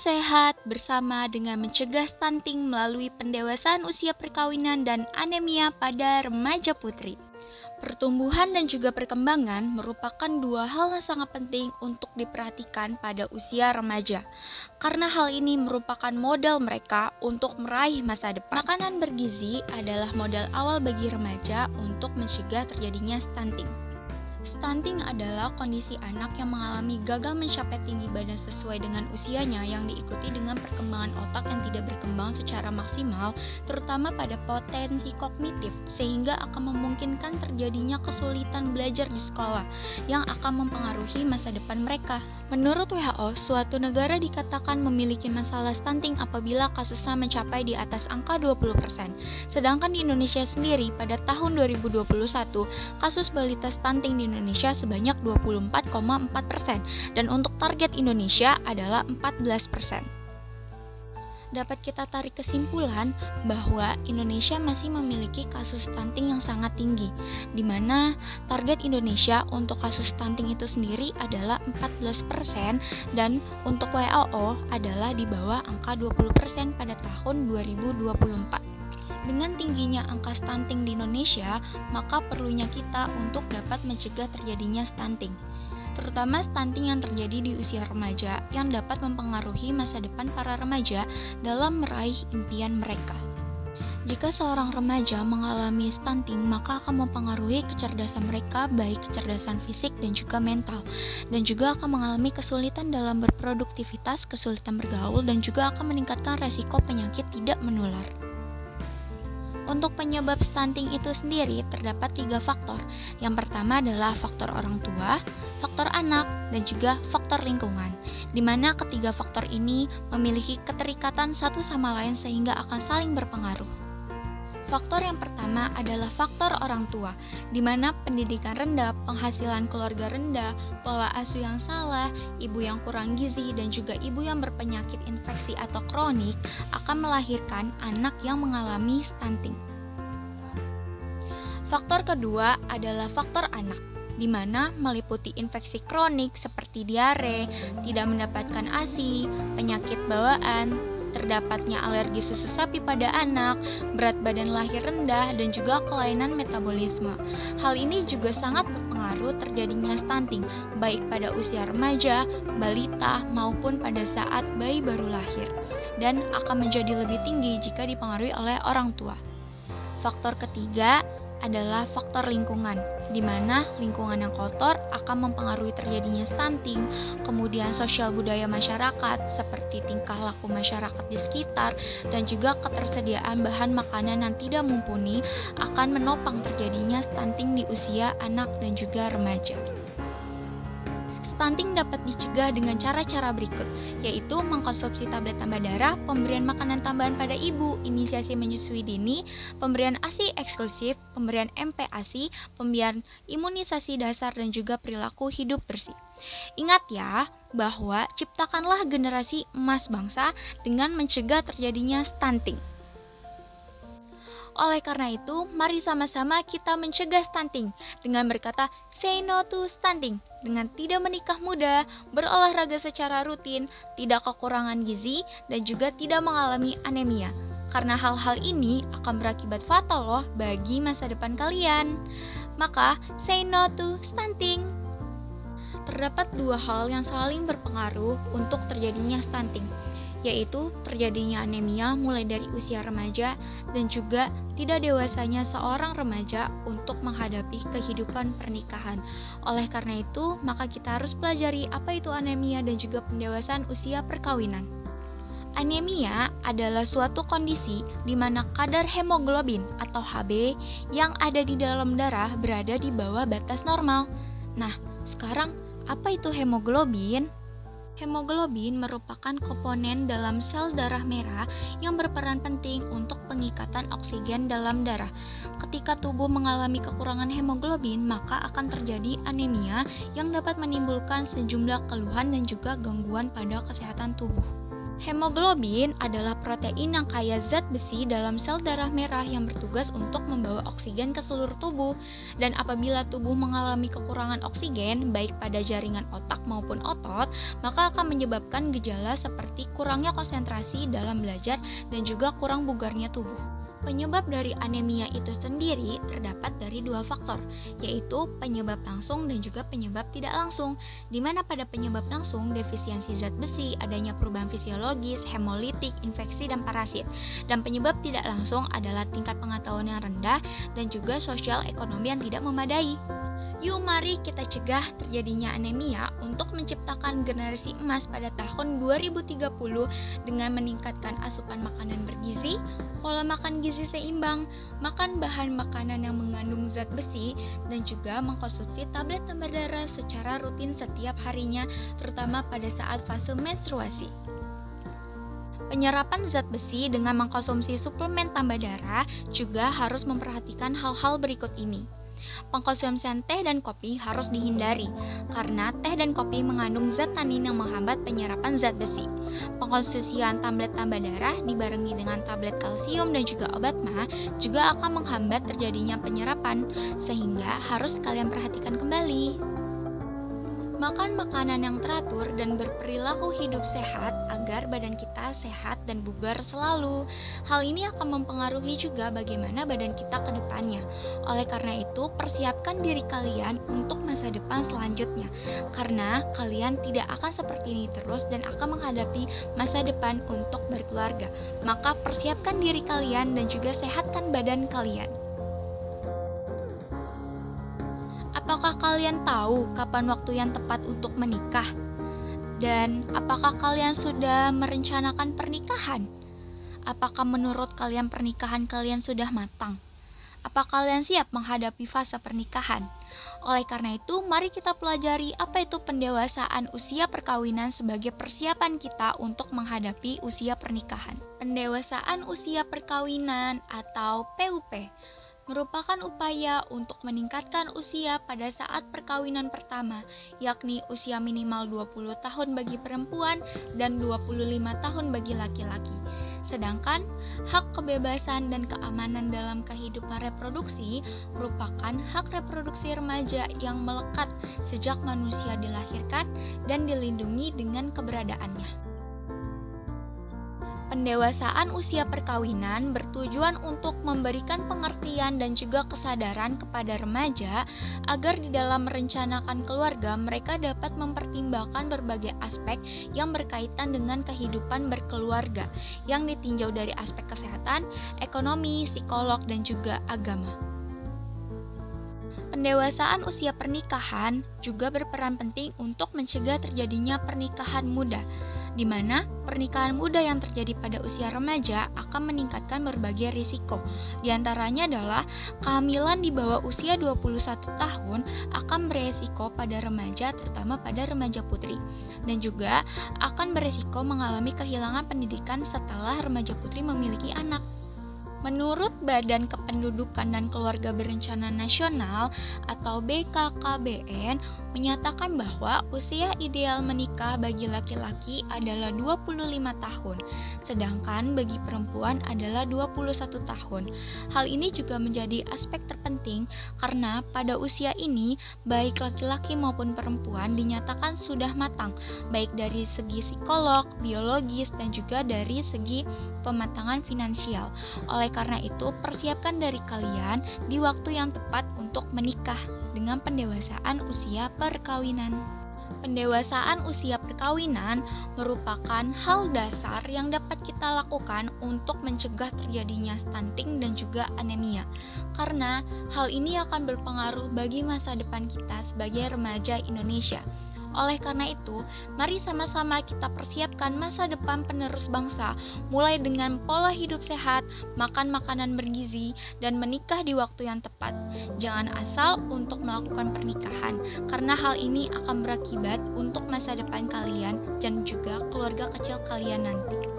sehat bersama dengan mencegah stunting melalui pendewasaan usia perkawinan dan anemia pada remaja putri. Pertumbuhan dan juga perkembangan merupakan dua hal yang sangat penting untuk diperhatikan pada usia remaja, karena hal ini merupakan modal mereka untuk meraih masa depan. Makanan bergizi adalah modal awal bagi remaja untuk mencegah terjadinya stunting. Stunting adalah kondisi anak yang mengalami gagal mencapai tinggi badan sesuai dengan usianya yang diikuti dengan perkembangan otak yang tidak berkembang secara maksimal, terutama pada potensi kognitif, sehingga akan memungkinkan terjadinya kesulitan belajar di sekolah yang akan mempengaruhi masa depan mereka. Menurut WHO, suatu negara dikatakan memiliki masalah stunting apabila kasusnya mencapai di atas angka 20%. Sedangkan di Indonesia sendiri pada tahun 2021, kasus balita stunting di Indonesia sebanyak 24,4% dan untuk target Indonesia adalah 14%. Dapat kita tarik kesimpulan bahwa Indonesia masih memiliki kasus stunting yang sangat tinggi, di mana target Indonesia untuk kasus stunting itu sendiri adalah 14% dan untuk WHO adalah di bawah angka 20% pada tahun 2024. Dengan tingginya angka stunting di Indonesia, maka perlunya kita untuk dapat mencegah terjadinya stunting, terutama stunting yang terjadi di usia remaja yang dapat mempengaruhi masa depan para remaja dalam meraih impian mereka. Jika seorang remaja mengalami stunting, maka akan mempengaruhi kecerdasan mereka, baik kecerdasan fisik dan juga mental, dan juga akan mengalami kesulitan dalam berproduktivitas, kesulitan bergaul, dan juga akan meningkatkan resiko penyakit tidak menular. Untuk penyebab stunting itu sendiri terdapat 3 faktor. Yang pertama adalah faktor orang tua, faktor anak, dan juga faktor lingkungan, di mana ketiga faktor ini memiliki keterikatan satu sama lain sehingga akan saling berpengaruh. Faktor yang pertama adalah faktor orang tua, di mana pendidikan rendah, penghasilan keluarga rendah, pola asuh yang salah, ibu yang kurang gizi, dan juga ibu yang berpenyakit infeksi atau kronik akan melahirkan anak yang mengalami stunting. Faktor kedua adalah faktor anak, di mana meliputi infeksi kronik seperti diare, tidak mendapatkan ASI, penyakit bawaan, terdapatnya alergi susu sapi pada anak, berat badan lahir rendah, dan juga kelainan metabolisme. Hal ini juga sangat berpengaruh terjadinya stunting, baik pada usia remaja, balita, maupun pada saat bayi baru lahir, dan akan menjadi lebih tinggi jika dipengaruhi oleh orang tua. Faktor ketiga adalah faktor lingkungan, di mana lingkungan yang kotor akan mempengaruhi terjadinya stunting, kemudian sosial budaya masyarakat seperti tingkah laku masyarakat di sekitar, dan juga ketersediaan bahan makanan yang tidak mumpuni akan menopang terjadinya stunting di usia anak dan juga remaja. Stunting dapat dicegah dengan cara-cara berikut, yaitu mengkonsumsi tablet tambah darah, pemberian makanan tambahan pada ibu, inisiasi menyusui dini, pemberian ASI eksklusif, pemberian MPASI, pemberian imunisasi dasar, dan juga perilaku hidup bersih. Ingat ya, bahwa ciptakanlah generasi emas bangsa dengan mencegah terjadinya stunting. Oleh karena itu, mari sama-sama kita mencegah stunting dengan berkata say no to stunting, dengan tidak menikah muda, berolahraga secara rutin, tidak kekurangan gizi, dan juga tidak mengalami anemia. Karena hal-hal ini akan berakibat fatal loh bagi masa depan kalian. Maka, say no to stunting. Terdapat 2 hal yang saling berpengaruh untuk terjadinya stunting, yaitu terjadinya anemia mulai dari usia remaja dan juga tidak dewasanya seorang remaja untuk menghadapi kehidupan pernikahan. Oleh karena itu, maka kita harus pelajari apa itu anemia dan juga pendewasaan usia perkawinan. Anemia adalah suatu kondisi di mana kadar hemoglobin atau Hb yang ada di dalam darah berada di bawah batas normal. Nah, sekarang apa itu hemoglobin? Hemoglobin merupakan komponen dalam sel darah merah yang berperan penting untuk pengikatan oksigen dalam darah. Ketika tubuh mengalami kekurangan hemoglobin, maka akan terjadi anemia yang dapat menimbulkan sejumlah keluhan dan juga gangguan pada kesehatan tubuh. Hemoglobin adalah protein yang kaya zat besi dalam sel darah merah yang bertugas untuk membawa oksigen ke seluruh tubuh. Dan apabila tubuh mengalami kekurangan oksigen, baik pada jaringan otak maupun otot, maka akan menyebabkan gejala seperti kurangnya konsentrasi dalam belajar dan juga kurang bugarnya tubuh. Penyebab dari anemia itu sendiri terdapat dari dua faktor, yaitu penyebab langsung dan juga penyebab tidak langsung, di mana pada penyebab langsung defisiensi zat besi, adanya perubahan fisiologis, hemolitik, infeksi, dan parasit. Dan penyebab tidak langsung adalah tingkat pengetahuan yang rendah dan juga sosial ekonomi yang tidak memadai. Yuk mari kita cegah terjadinya anemia untuk menciptakan generasi emas pada tahun 2030 dengan meningkatkan asupan makanan bergizi, pola makan gizi seimbang, makan bahan makanan yang mengandung zat besi, dan juga mengkonsumsi tablet tambah darah secara rutin setiap harinya, terutama pada saat fase menstruasi. Penyerapan zat besi dengan mengkonsumsi suplemen tambah darah juga harus memperhatikan hal-hal berikut ini. Pengkonsumsian teh dan kopi harus dihindari karena teh dan kopi mengandung zat tanin yang menghambat penyerapan zat besi. Pengkonsumsian tablet tambah darah dibarengi dengan tablet kalsium dan juga obat mah juga akan menghambat terjadinya penyerapan, sehingga harus kalian perhatikan kembali. Makan makanan yang teratur dan berperilaku hidup sehat agar badan kita sehat dan bugar selalu. Hal ini akan mempengaruhi juga bagaimana badan kita ke depannya. Oleh karena itu, persiapkan diri kalian untuk masa depan selanjutnya. Karena kalian tidak akan seperti ini terus dan akan menghadapi masa depan untuk berkeluarga. Maka persiapkan diri kalian dan juga sehatkan badan kalian. Apakah kalian tahu kapan waktu yang tepat untuk menikah? Dan apakah kalian sudah merencanakan pernikahan? Apakah menurut kalian pernikahan kalian sudah matang? Apa kalian siap menghadapi fase pernikahan? Oleh karena itu, mari kita pelajari apa itu pendewasaan usia perkawinan sebagai persiapan kita untuk menghadapi usia pernikahan. Pendewasaan usia perkawinan atau PUP merupakan upaya untuk meningkatkan usia pada saat perkawinan pertama, yakni usia minimal 20 tahun bagi perempuan dan 25 tahun bagi laki-laki. Sedangkan hak kebebasan dan keamanan dalam kehidupan reproduksi merupakan hak reproduksi remaja yang melekat sejak manusia dilahirkan dan dilindungi dengan keberadaannya. Pendewasaan usia perkawinan bertujuan untuk memberikan pengertian dan juga kesadaran kepada remaja agar di dalam merencanakan keluarga mereka dapat mempertimbangkan berbagai aspek yang berkaitan dengan kehidupan berkeluarga yang ditinjau dari aspek kesehatan, ekonomi, psikolog, dan juga agama. Pendewasaan usia pernikahan juga berperan penting untuk mencegah terjadinya pernikahan muda, di mana pernikahan muda yang terjadi pada usia remaja akan meningkatkan berbagai risiko. Di antaranya adalah kehamilan di bawah usia 21 tahun akan beresiko pada remaja, terutama pada remaja putri, dan juga akan beresiko mengalami kehilangan pendidikan setelah remaja putri memiliki anak. Menurut Badan Kependudukan dan Keluarga Berencana Nasional atau BKKBN menyatakan bahwa usia ideal menikah bagi laki-laki adalah 25 tahun, sedangkan bagi perempuan adalah 21 tahun. Hal ini juga menjadi aspek terpenting karena pada usia ini baik laki-laki maupun perempuan dinyatakan sudah matang, baik dari segi psikolog, biologis, dan juga dari segi pematangan finansial. Oleh karena itu, persiapkan dari kalian di waktu yang tepat untuk menikah dengan pendewasaan usia perkawinan. Pendewasaan usia perkawinan merupakan hal dasar yang dapat kita lakukan untuk mencegah terjadinya stunting dan juga anemia. Karena hal ini akan berpengaruh bagi masa depan kita sebagai remaja Indonesia. Oleh karena itu, mari sama-sama kita persiapkan masa depan penerus bangsa, mulai dengan pola hidup sehat, makan makanan bergizi, dan menikah di waktu yang tepat. Jangan asal untuk melakukan pernikahan, karena hal ini akan berakibat untuk masa depan kalian dan juga keluarga kecil kalian nanti.